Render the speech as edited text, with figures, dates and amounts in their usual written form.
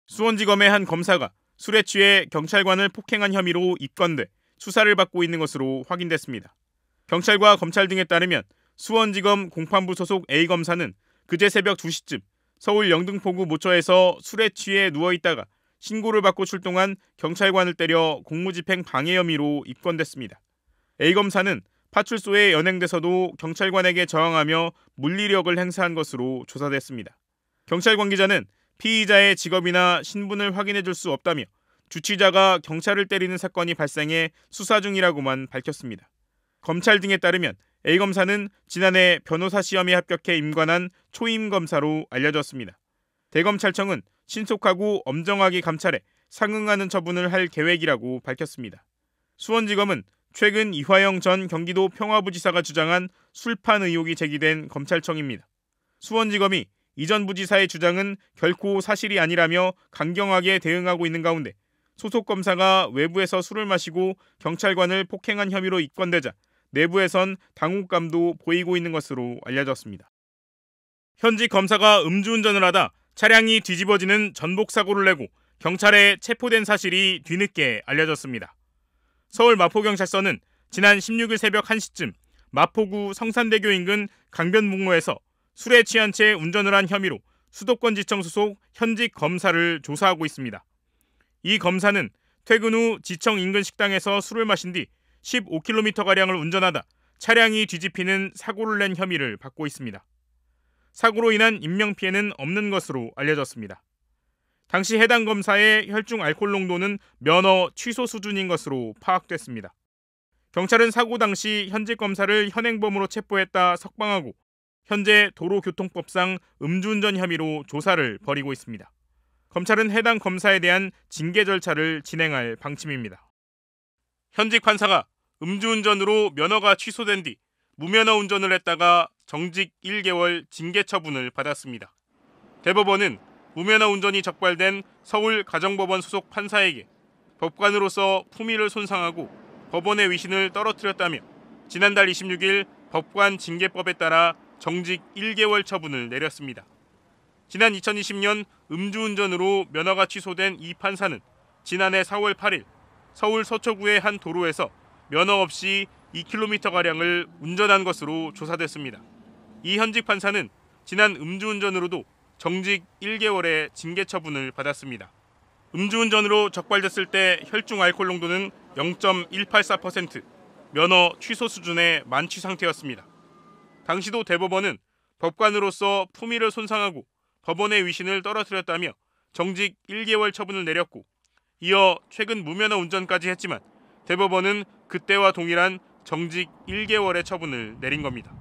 수원지검의 한 검사가 술에 취해 경찰관을 폭행한 혐의로 입건돼 수사를 받고 있는 것으로 확인됐습니다. 경찰과 검찰 등에 따르면 수원지검 공판부 소속 A검사는 그제 새벽 2시쯤 서울 영등포구 모처에서 술에 취해 누워있다가 신고를 받고 출동한 경찰관을 때려 공무집행 방해 혐의로 입건됐습니다. A검사는 파출소에 연행돼서도 경찰관에게 저항하며 물리력을 행사한 것으로 조사됐습니다. 경찰 관계자는 피의자의 직업이나 신분을 확인해줄 수 없다며 주치자가 경찰을 때리는 사건이 발생해 수사 중이라고만 밝혔습니다. 검찰 등에 따르면 A검사는 지난해 변호사 시험에 합격해 임관한 초임검사로 알려졌습니다. 대검찰청은 신속하고 엄정하게 감찰해 상응하는 처분을 할 계획이라고 밝혔습니다. 수원지검은 최근 이화영 전 경기도 평화부지사가 주장한 술판 의혹이 제기된 검찰청입니다. 수원지검이 이전 부지사의 주장은 결코 사실이 아니라며 강경하게 대응하고 있는 가운데 소속 검사가 외부에서 술을 마시고 경찰관을 폭행한 혐의로 입건되자 내부에선 당혹감도 보이고 있는 것으로 알려졌습니다. 현직 검사가 음주운전을 하다 차량이 뒤집어지는 전복사고를 내고 경찰에 체포된 사실이 뒤늦게 알려졌습니다. 서울 마포경찰서는 지난 16일 새벽 1시쯤 마포구 성산대교 인근 강변북로에서 술에 취한 채 운전을 한 혐의로 수도권지청 소속 현직 검사를 조사하고 있습니다. 이 검사는 퇴근 후 지청 인근 식당에서 술을 마신 뒤 15km가량을 운전하다 차량이 뒤집히는 사고를 낸 혐의를 받고 있습니다. 사고로 인한 인명피해는 없는 것으로 알려졌습니다. 당시 해당 검사의 혈중 알코올 농도는 면허 취소 수준인 것으로 파악됐습니다. 경찰은 사고 당시 현직 검사를 현행범으로 체포했다 석방하고 현재 도로교통법상 음주운전 혐의로 조사를 벌이고 있습니다. 검찰은 해당 검사에 대한 징계 절차를 진행할 방침입니다. 현직 판사가 음주운전으로 면허가 취소된 뒤 무면허 운전을 했다가 정직 1개월 징계 처분을 받았습니다. 대법원은 무면허 운전이 적발된 서울가정법원 소속 판사에게 법관으로서 품위를 손상하고 법원의 위신을 떨어뜨렸다며 지난달 26일 법관 징계법에 따라 정직 1개월 처분을 내렸습니다. 지난 2020년 음주운전으로 면허가 취소된 이 판사는 지난해 4월 8일 서울 서초구의 한 도로에서 면허 없이 2km가량을 운전한 것으로 조사됐습니다. 이 현직 판사는 지난 음주운전으로도 정직 1개월의 징계 처분을 받았습니다. 음주운전으로 적발됐을 때 혈중 알코올 농도는 0.184%, 면허 취소 수준의 만취 상태였습니다. 당시도 대법원은 법관으로서 품위를 손상하고 법원의 위신을 떨어뜨렸다며 정직 1개월 처분을 내렸고 이어 최근 무면허 운전까지 했지만 대법원은 그때와 동일한 정직 1개월의 처분을 내린 겁니다.